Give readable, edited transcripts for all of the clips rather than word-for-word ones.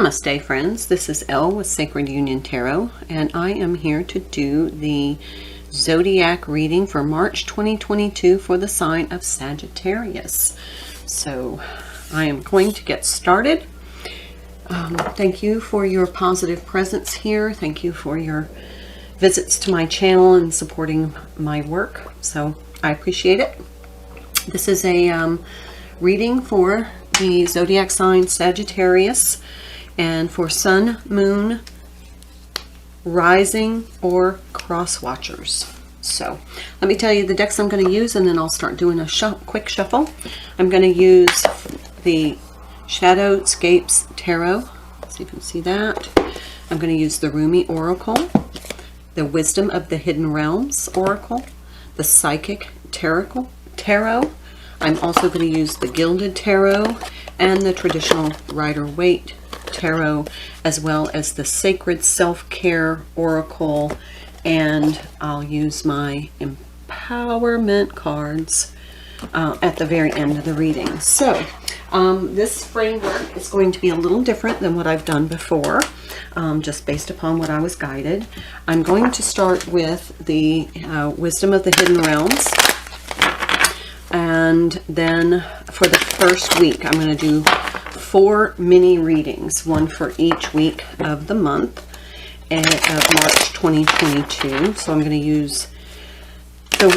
Namaste friends, this is Elle with Sacred Union Tarot, and I am here to do the zodiac reading for March 2022 for the sign of Sagittarius. So I am going to get started. Thank you for your positive presence here. Thank you for your visits to my channel and supporting my work. So I appreciate it. This is a reading for the zodiac sign Sagittarius, and for sun, moon, rising, or cross watchers. So let me tell you the decks I'm going to use, and then I'll start doing a quick shuffle. I'm going to use the Shadowscapes Tarot. Let's see if you can see that. I'm going to use the Rumi Oracle, the Wisdom of the Hidden Realms Oracle, the Psychic Tarot. I'm also going to use the Gilded Tarot and the traditional Rider-Waite Tarot, as well as the Sacred Self-Care Oracle, and I'll use my empowerment cards at the very end of the reading. So this framework is going to be a little different than what I've done before, just based upon what I was guided. I'm going to start with the Wisdom of the Hidden Realms. And then for the first week, I'm going to do 4 mini readings, one for each week of the month of March 2022. So I'm going to use the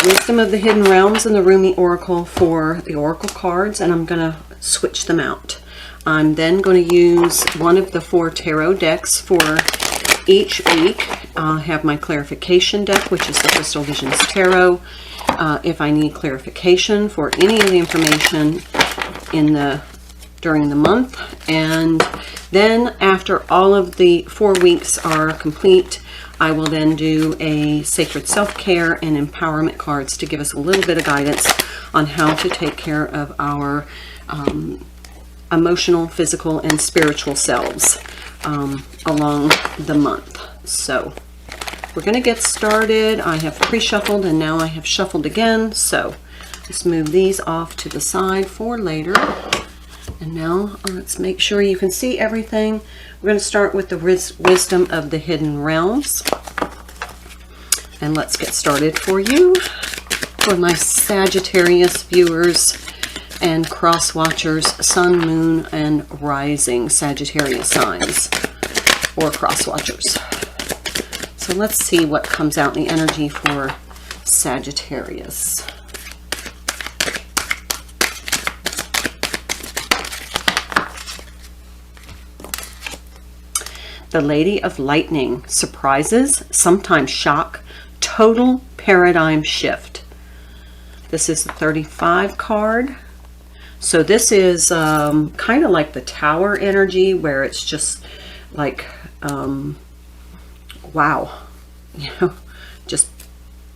Wisdom of the Hidden Realms and the Rumi Oracle for the Oracle cards, and I'm going to switch them out. I'm then going to use one of the 4 tarot decks for each week. I'll have my clarification deck, which is the Crystal Visions Tarot. If I need clarification for any of the information during the month, and then after all of the 4 weeks are complete, I will then do a Sacred Self-Care and Empowerment cards to give us a little bit of guidance on how to take care of our emotional, physical, and spiritual selves along the month. So we're going to get started. I have pre-shuffled and now I have shuffled again. So let's move these off to the side for later. And now let's make sure you can see everything. We're going to start with the Wisdom of the Hidden Realms. And let's get started for you, for my Sagittarius viewers and cross watchers, sun, moon, and rising Sagittarius signs, or cross watchers. So let's see what comes out in the energy for Sagittarius. The Lady of Lightning, surprises, sometimes shock, total paradigm shift. This is the 35 card. So this is kind of like the Tower energy, where it's just like wow, you know, just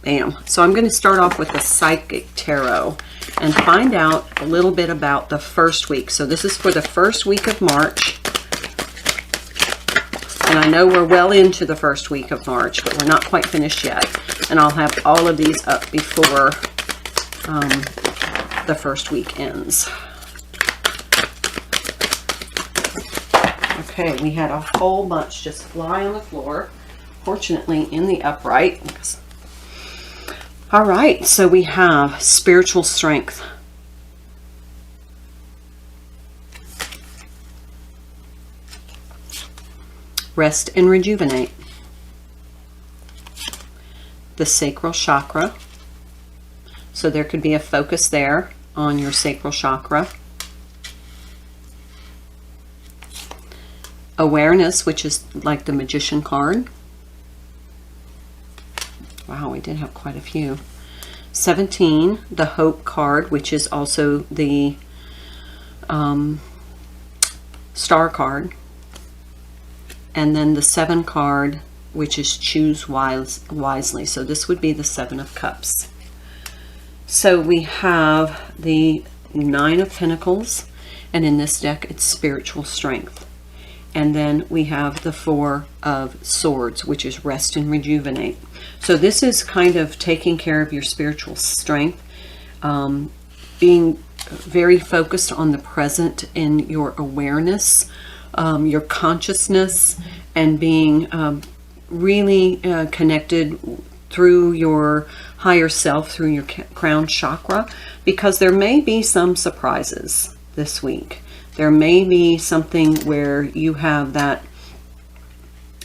bam. So I'm going to start off with the Psychic Tarot and find out a little bit about the first week. So this is for the first week of March. And I know we're well into the first week of March, but we're not quite finished yet. And I'll have all of these up before the first week ends. Okay, we had a whole bunch just fly on the floor. Fortunately in the upright. All right, so we have spiritual strength, rest and rejuvenate, the sacral chakra. So there could be a focus there on your sacral chakra. Awareness, which is like the Magician card. Wow, we did have quite a few. 17, the Hope card, which is also the Star card. And then the 7 card, which is Choose Wisely. So this would be the 7 of Cups. So we have the 9 of Pentacles, and in this deck it's spiritual strength. And then we have the 4 of Swords, which is rest and rejuvenate. So this is kind of taking care of your spiritual strength, being very focused on the present in your awareness your consciousness and being really connected through your higher self, through your crown chakra, because there may be some surprises this week. There may be something where you have that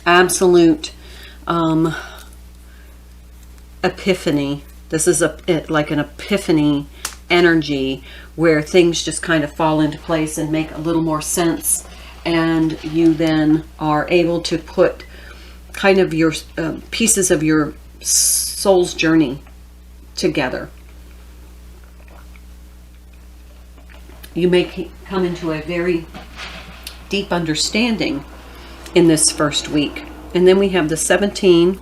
absolute epiphany. This is like an epiphany energy where things just kind of fall into place and make a little more sense, and you then are able to put kind of your pieces of your soul's journey together. You may come into a very deep understanding in this first week. And then we have the 17,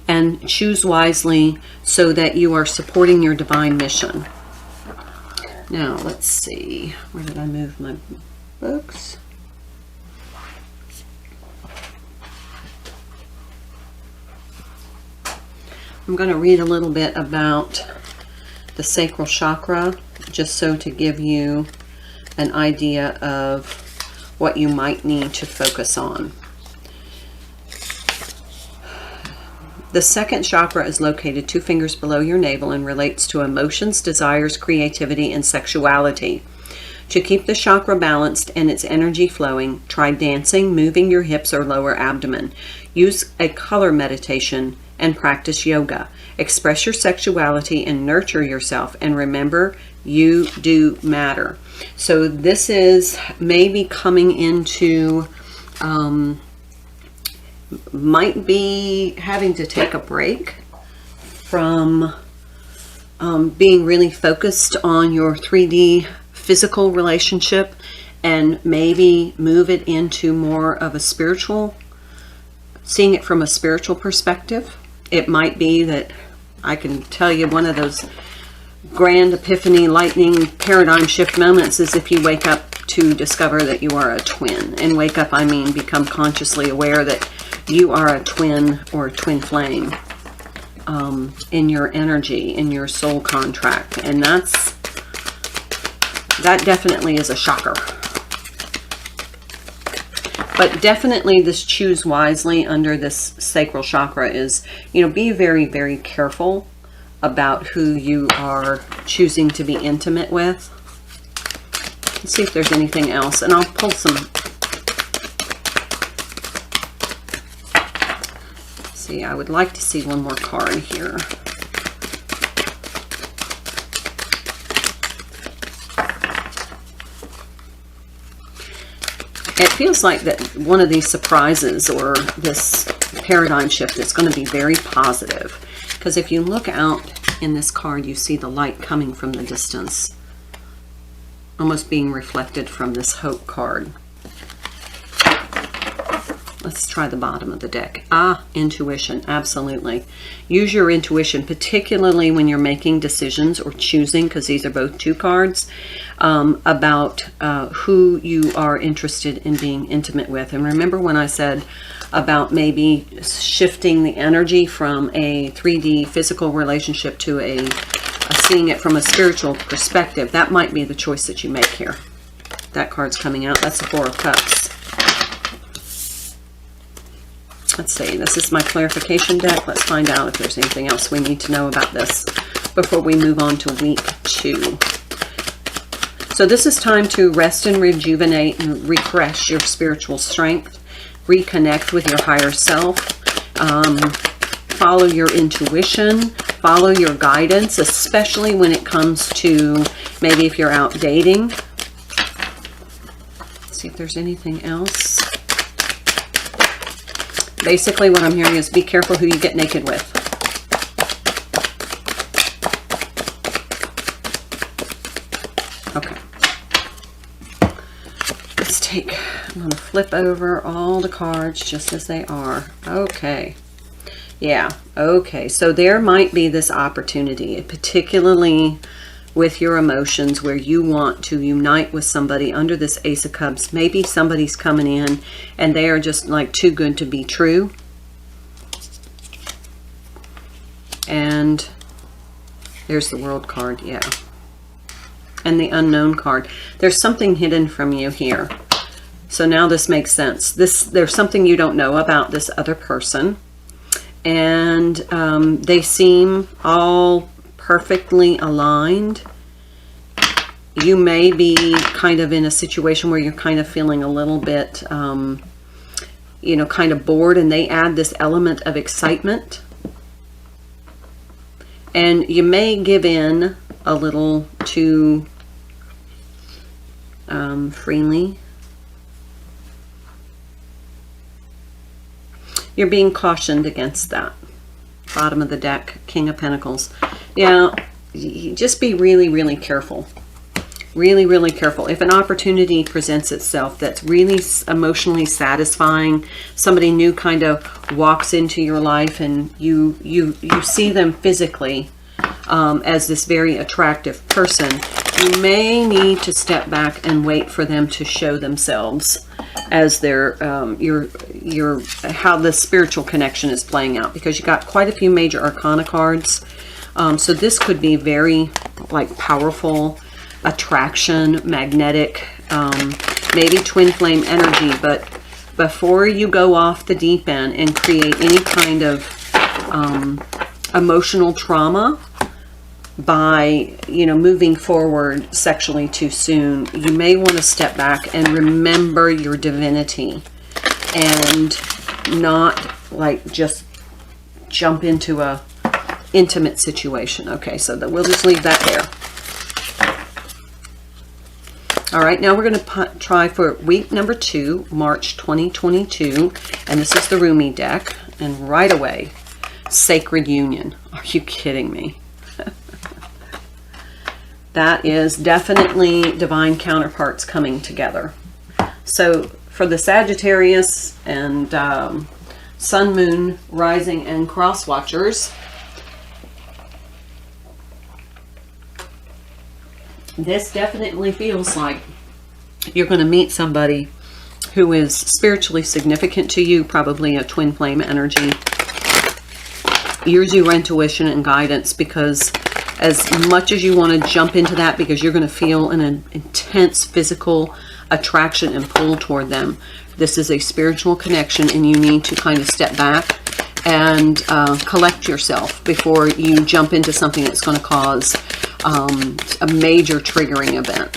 and choose wisely so that you are supporting your divine mission. Now, let's see. Where did I move my books? I'm going to read a little bit about the sacral chakra, just so to give you an idea of what you might need to focus on. The second chakra is located 2 fingers below your navel and relates to emotions, desires, creativity, and sexuality. To keep the chakra balanced and its energy flowing, try dancing, moving your hips or lower abdomen. Use a color meditation and practice yoga. Express your sexuality and nurture yourself, and remember, you do matter. So this is maybe coming into might be having to take a break from being really focused on your 3D physical relationship, and maybe move it into more of a spiritual, seeing it from a spiritual perspective. It might be that I can tell you one of those grand epiphany, lightning paradigm shift moments is if you wake up to discover that you are a twin. And wake up, I mean become consciously aware that you are a twin or a twin flame in your energy, in your soul contract. And that definitely is a shocker. But definitely this choose wisely under this sacral chakra is, be very, very careful about who you are choosing to be intimate with. Let's see if there's anything else. And I'll pull some. See, I would like to see one more card here. It feels like that one of these surprises or this paradigm shift is going to be very positive. Because if you look out in this card, you see the light coming from the distance, almost being reflected from this hope card. Let's try the bottom of the deck. Intuition, absolutely. Use your intuition, particularly when you're making decisions or choosing, because these are both 2 cards, about who you are interested in being intimate with. And remember when I said about maybe shifting the energy from a 3D physical relationship to a seeing it from a spiritual perspective? That might be the choice that you make here. That card's coming out. That's the 4 of Cups. Let's see, this is my clarification deck. Let's find out if there's anything else we need to know about this before we move on to week 2. So this is time to rest and rejuvenate and refresh your spiritual strength, reconnect with your higher self, follow your intuition, follow your guidance, especially when it comes to maybe if you're out dating. Let's see if there's anything else. Basically, what I'm hearing is be careful who you get naked with. Okay. Let's take, I'm going to flip over all the cards just as they are. Okay. Yeah. Okay. So there might be this opportunity, particularly with your emotions, where you want to unite with somebody under this Ace of Cups. Maybe somebody's coming in and they are just like too good to be true. And there's the World card, yeah. And the Unknown card. There's something hidden from you here. So now this makes sense. There's something you don't know about this other person. And they seem all perfectly aligned. You may be kind of in a situation where you're kind of feeling a little bit, you know, kind of bored, and they add this element of excitement. And you may give in a little too freely. You're being cautioned against that. Bottom of the deck, King of Pentacles. Yeah, just be really, really careful. Really, really careful. If an opportunity presents itself that's really emotionally satisfying, somebody new kind of walks into your life and you see them physically as this very attractive person, you may need to step back and wait for them to show themselves as their how the spiritual connection is playing out, because you got quite a few major arcana cards. So this could be very like powerful attraction, magnetic, maybe twin flame energy. But before you go off the deep end and create any kind of emotional trauma by, you know, moving forward sexually too soon, you may want to step back and remember your divinity and not like just jump into a intimate situation. Okay, so that we'll just leave that there. All right, now we're going to try for week number 2, March 2022, and this is the Rumi deck, and right away, Sacred Union. Are you kidding me? That is definitely divine counterparts coming together. So for the Sagittarius and Sun, Moon, Rising, and Cross Watchers, this definitely feels like you're going to meet somebody who is spiritually significant to you, probably a twin flame energy. Use your intuition and guidance, because as much as you want to jump into that, because you're going to feel an intense physical attraction and pull toward them, this is a spiritual connection, and you need to kind of step back and collect yourself before you jump into something that's going to cause a major triggering event.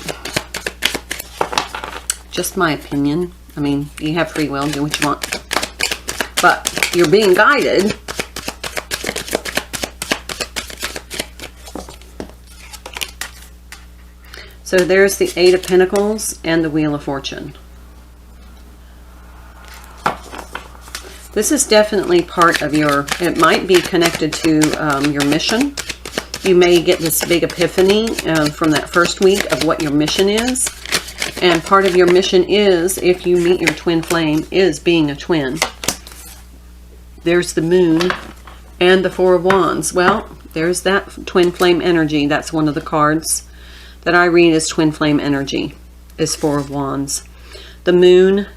Just my opinion. I mean, you have free will, do what you want. But you're being guided. So there's the Eight of Pentacles and the Wheel of Fortune. This is definitely part of your, it might be connected to your mission. You may get this big epiphany from that first week of what your mission is. And part of your mission is, if you meet your twin flame, is being a twin. There's the Moon and the Four of Wands. Well, there's that twin flame energy. That's one of the cards that I read as twin flame energy, is Four of Wands. The Moon,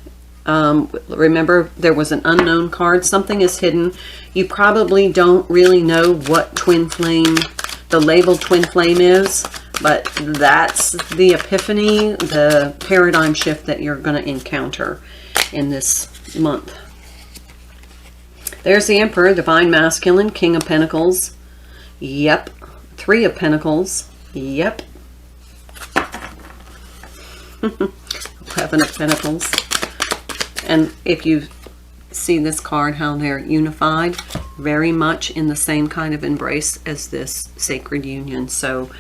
remember there was an unknown card. Something is hidden. You probably don't really know what twin flame, the label twin flame is, but that's the epiphany, the paradigm shift that you're going to encounter in this month. There's the Emperor, Divine Masculine, King of Pentacles. Yep. Three of Pentacles. Yep. 11 of Pentacles. And if you see this card, how they're unified, very much in the same kind of embrace as this Sacred Union. So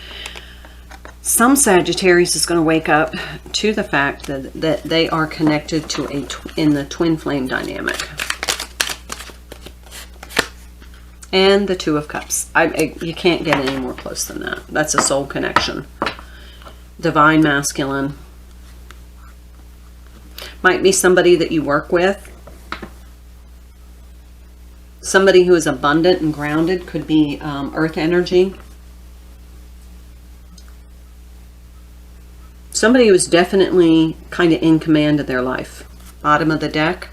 some Sagittarius is going to wake up to the fact that they are connected to in the twin flame dynamic. And the Two of Cups. You can't get any more close than that. That's a soul connection. Divine Masculine. Might be somebody that you work with. Somebody who is abundant and grounded. Could be earth energy. Somebody who is definitely kind of in command of their life. Bottom of the deck,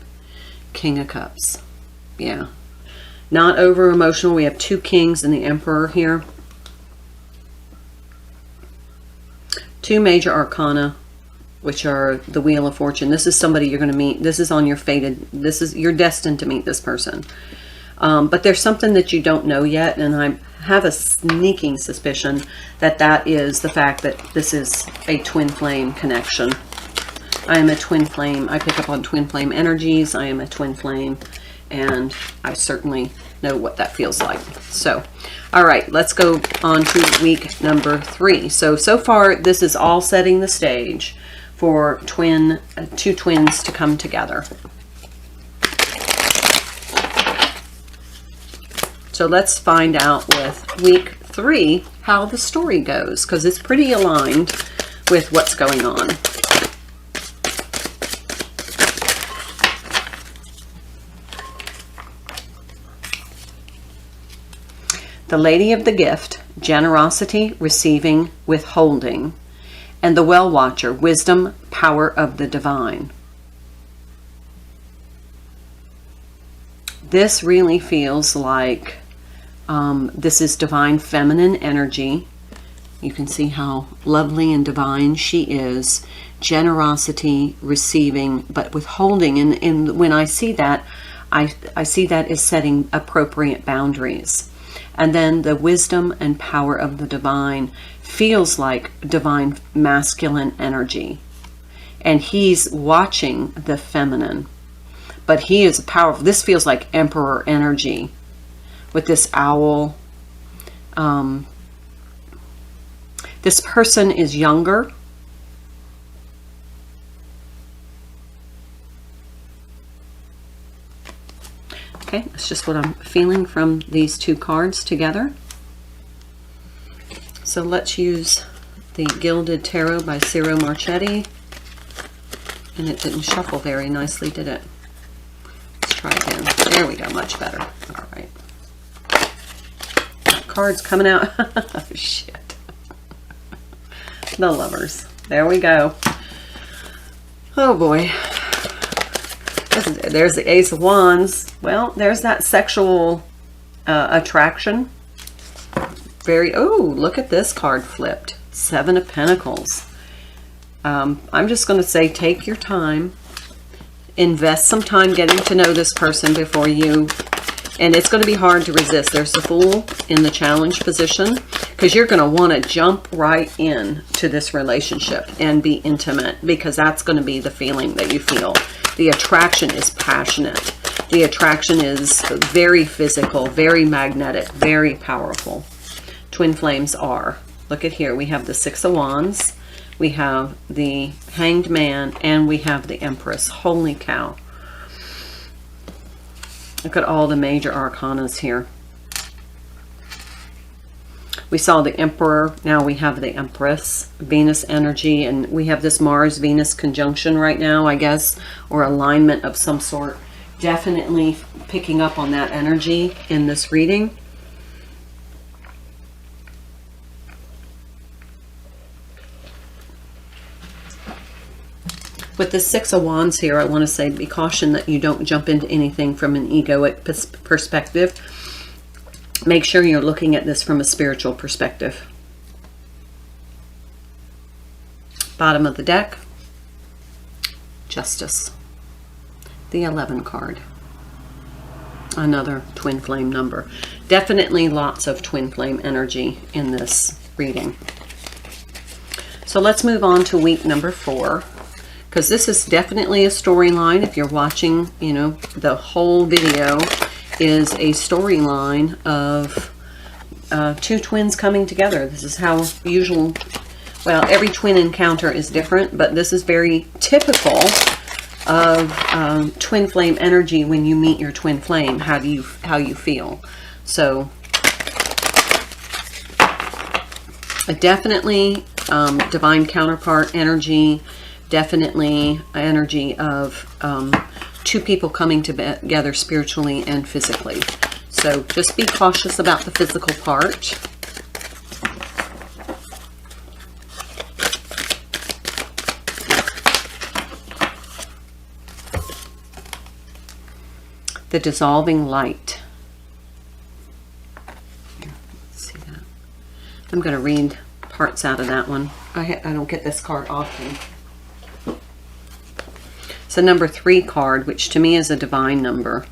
King of Cups. Yeah. Not over emotional. We have two kings and the Emperor here. Two major arcana. which are the Wheel of Fortune. This is somebody you're going to meet. This is on your fated, you're destined to meet this person. But there's something that you don't know yet, and I have a sneaking suspicion that that is the fact that this is a twin flame connection. I am a twin flame. I pick up on twin flame energies. I am a twin flame, and I certainly know what that feels like. So, all right, let's go on to week number 3. So far, this is all setting the stage for two twins to come together. So let's find out with week 3 how the story goes, because it's pretty aligned with what's going on. The Lady of the Gift, generosity, receiving, withholding. And the Well Watcher, wisdom, power of the divine. This really feels like this is divine feminine energy. You can see how lovely and divine she is. Generosity, receiving, but withholding. And when I see that, I see that as setting appropriate boundaries. And then the wisdom and power of the divine feels like divine masculine energy. And he's watching the feminine. But he is powerful. This feels like emperor energy with this owl. This person is younger. Okay, that's just what I'm feeling from these two cards together. So let's use the Gilded Tarot by Ciro Marchetti. And it didn't shuffle very nicely, did it? Let's try again. There we go, much better. All right. Cards coming out. Oh, shit. The Lovers. There we go. Oh, boy. There's the Ace of Wands. Well, there's that sexual attraction. Oh, look at this card flipped. 7 of Pentacles. I'm just going to say take your time. Invest some time getting to know this person before you... And it's going to be hard to resist. There's the Fool in the challenge position, because you're going to want to jump right in to this relationship and be intimate, because that's going to be the feeling that you feel. The attraction is passionate. The attraction is very physical, very magnetic, very powerful. Twin flames are. Look at here. We have the 6 of Wands. We have the Hanged Man, and we have the Empress. Holy cow. Look at all the major arcanas here. We saw the Emperor. Now we have the Empress, Venus energy, and we have this Mars-Venus conjunction right now, I guess, or alignment of some sort. Definitely picking up on that energy in this reading. With the 6 of Wands here, I want to say be cautioned that you don't jump into anything from an egoic perspective. Make sure you're looking at this from a spiritual perspective. Bottom of the deck, Justice. The 11 card. Another twin flame number. Definitely lots of twin flame energy in this reading. So let's move on to week number 4. Because this is definitely a storyline. If you're watching, you know, the whole video is a storyline of 2 twins coming together. This is how usual, well, every twin encounter is different, but this is very typical of twin flame energy. When you meet your twin flame, how you feel. So definitely divine counterpart energy. Definitely energy of 2 people coming together spiritually and physically. So just be cautious about the physical part. The dissolving light. Here, let's see that. I'm going to read parts out of that one. I don't get this card often. It's a number 3 card, which to me is a divine number.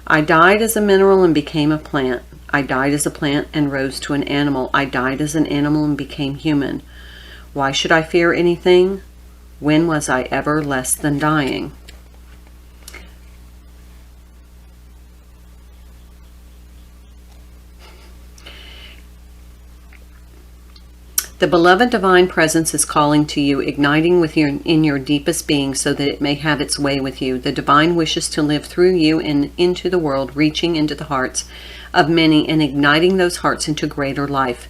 I died as a mineral and became a plant. I died as a plant and rose to an animal. I died as an animal and became human. Why should I fear anything? When was I ever less than dying? The beloved divine presence is calling to you, igniting in your deepest being so that it may have its way with you. The divine wishes to live through you and into the world, reaching into the hearts of many and igniting those hearts into greater life.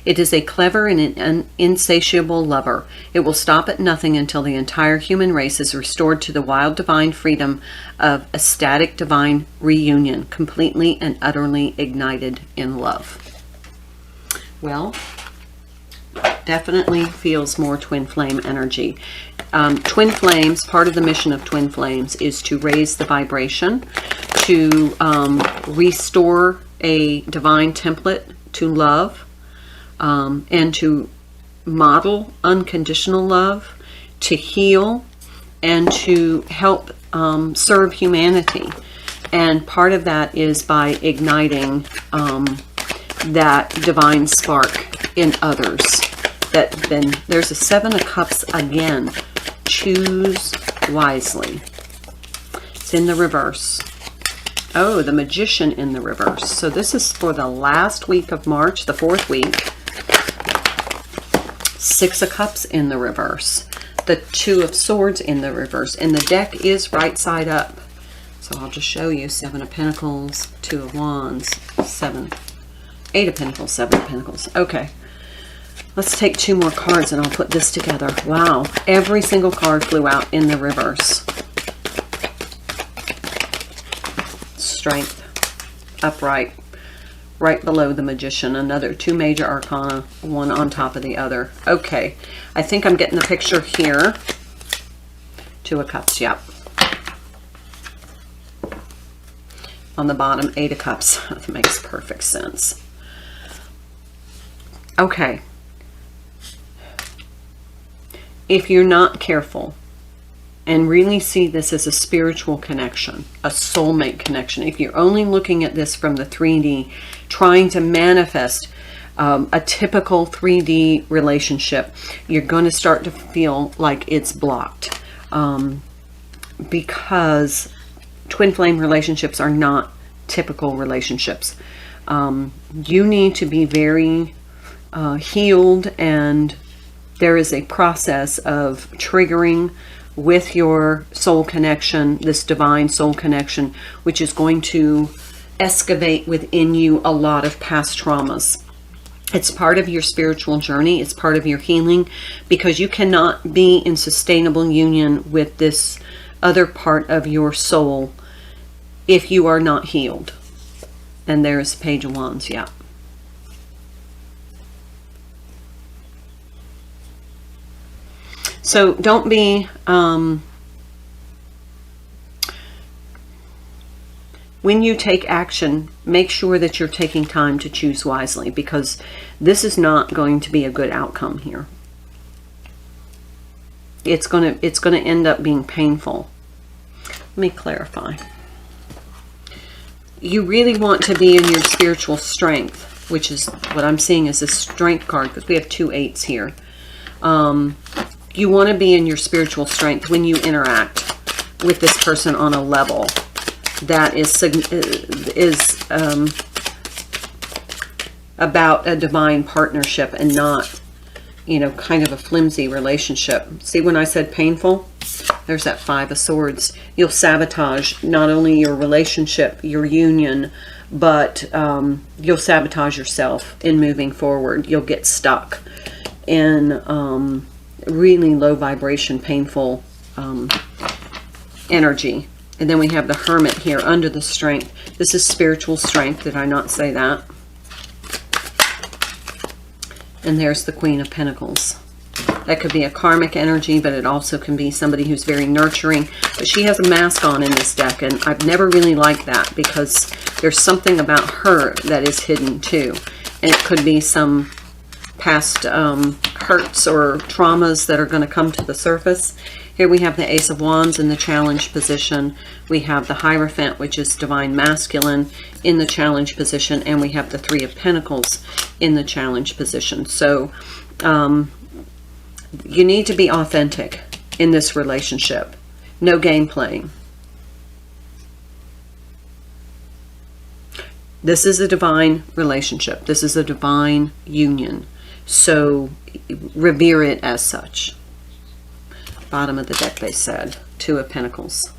It is a clever and an insatiable lover. It will stop at nothing until the entire human race is restored to the wild divine freedom of ecstatic divine reunion, completely and utterly ignited in love. Well, definitely feels more twin flame energy. Twin flames, part of the mission of twin flames is to raise the vibration, to restore a divine template to love, and to model unconditional love, to heal, and to help serve humanity. And part of that is by igniting that divine spark in others. Then there's a 7 of Cups again. Choose wisely. It's in the reverse. Oh, the Magician in the reverse. So this is for the last week of March, the 4th week. 6 of Cups in the reverse. The 2 of Swords in the reverse. And the deck is right side up. So I'll just show you 7 of Pentacles, 2 of Wands, 8 of Pentacles, 7 of Pentacles. Okay. Let's take 2 more cards and I'll put this together. Wow. Every single card flew out in the reverse. Strength. Upright. Right below the Magician. Another 2 major arcana. One on top of the other. Okay. I think I'm getting the picture here. 2 of Cups. Yep. On the bottom, 8 of Cups. That makes perfect sense. Okay. If you're not careful and really see this as a spiritual connection, a soulmate connection, if you're only looking at this from the 3D, trying to manifest a typical 3D relationship, you're going to start to feel like it's blocked, because twin flame relationships are not typical relationships. You need to be very healed, and there is a process of triggering with your soul connection, this divine soul connection, which is going to excavate within you a lot of past traumas. It's part of your spiritual journey. It's part of your healing, because you cannot be in sustainable union with this other part of your soul if you are not healed. And there's Page of Wands, yeah. So don't be, when you take action, make sure that you're taking time to choose wisely, because this is not going to be a good outcome here. It's going to end up being painful. Let me clarify. You really want to be in your spiritual strength, which is what I'm seeing as a strength card, because we have 2 8s here. You want to be in your spiritual strength when you interact with this person on a level that is about a divine partnership, and not, you know, kind of a flimsy relationship. See, when I said painful, there's that 5 of Swords. You'll sabotage not only your relationship, your union, but you'll sabotage yourself in moving forward. You'll get stuck in really low vibration, painful energy. And then we have the Hermit here under the strength. This is spiritual strength. Did I not say that? And there's the Queen of Pentacles. That could be a karmic energy, but it also can be somebody who's very nurturing. But she has a mask on in this deck, and I've never really liked that, because there's something about her that is hidden too. And it could be some past hurts or traumas that are going to come to the surface. Here we have the Ace of Wands in the challenge position. We have the Hierophant, which is divine masculine, in the challenge position. And we have the Three of Pentacles in the challenge position. So you need to be authentic in this relationship. No game playing. This is a divine relationship. This is a divine union. So revere it as such. Bottom of the deck, they said. Two of Pentacles.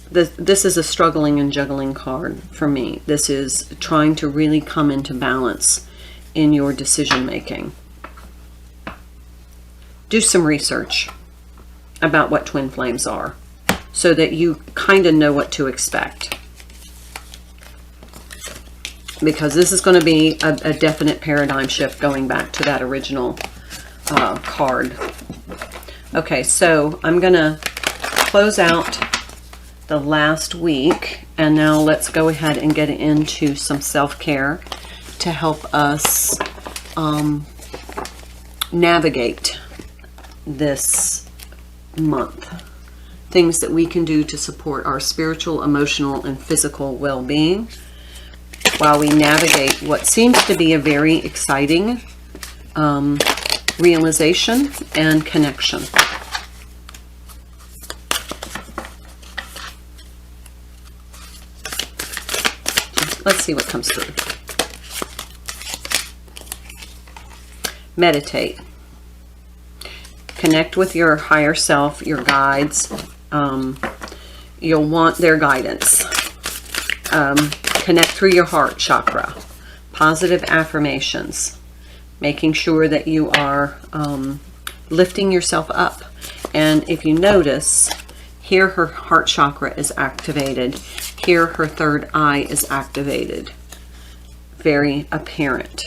This is a struggling and juggling card for me. This is trying to really come into balance in your decision making. Do some research about what twin flames are so that you kind of know what to expect. Because this is going to be a definite paradigm shift going back to that original card. Okay, so I'm going to close out the last week, and now let's go ahead and get into some self-care to help us navigate this month. Things that we can do to support our spiritual, emotional, and physical well-being while we navigate what seems to be a very exciting realization and connection. Let's see what comes through. Meditate. Connect with your higher self, your guides. You'll want their guidance. Connect through your heart chakra. Positive affirmations. Making sure that you are lifting yourself up. And if you notice, here her heart chakra is activated. Here her third eye is activated. Very apparent.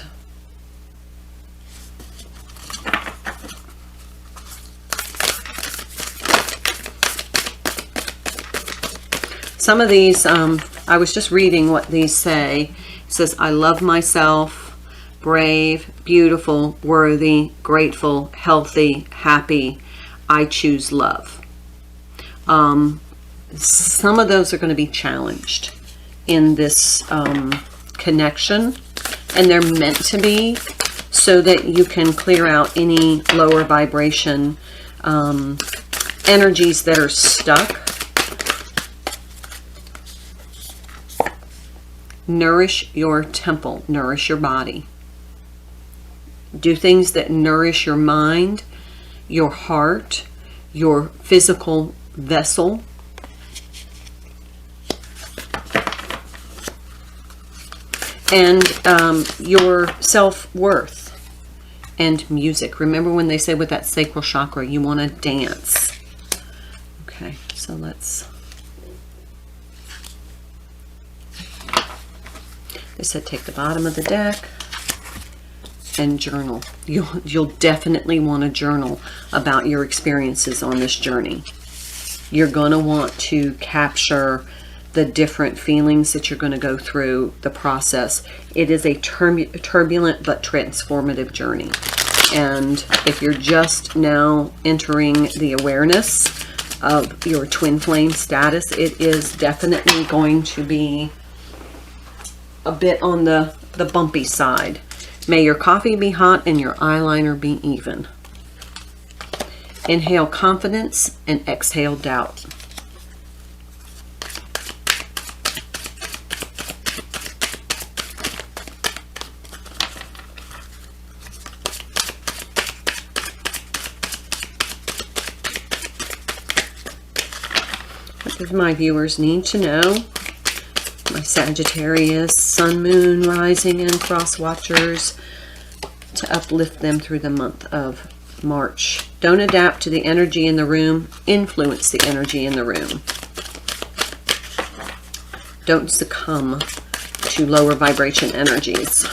Some of these, I was just reading what these say. It says, I love myself, brave, beautiful, worthy, grateful, healthy, happy. I choose love. Some of those are going to be challenged in this connection, and they're meant to be so that you can clear out any lower vibration energies that are stuck. Nourish your temple, nourish your body. Do things that nourish your mind, your heart, your physical vessel. And your self-worth and music. Remember when they say with that sacral chakra, you want to dance. Okay, so let's... They said take the bottom of the deck and journal. You'll definitely want to journal about your experiences on this journey. You're going to want to capture the different feelings that you're going to go through the process. It is a turbulent but transformative journey. And if you're just now entering the awareness of your twin flame status, it is definitely going to be a bit on the bumpy side. May your coffee be hot and your eyeliner be even. Inhale confidence and exhale doubt. What does my viewers need to know? My Sagittarius, Sun, Moon, Rising, and Cross Watchers, to uplift them through the month of March. Don't adapt to the energy in the room. Influence the energy in the room. Don't succumb to lower vibration energies.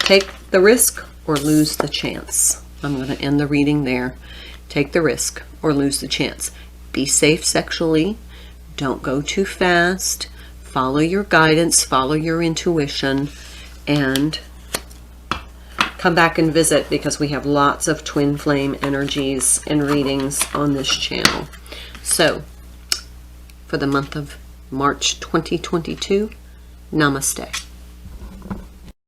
Take the risk or lose the chance. I'm going to end the reading there. Take the risk or lose the chance. Be safe sexually. Don't go too fast. Follow your guidance, follow your intuition, and come back and visit, because we have lots of twin flame energies and readings on this channel. So, for the month of March 2022, namaste.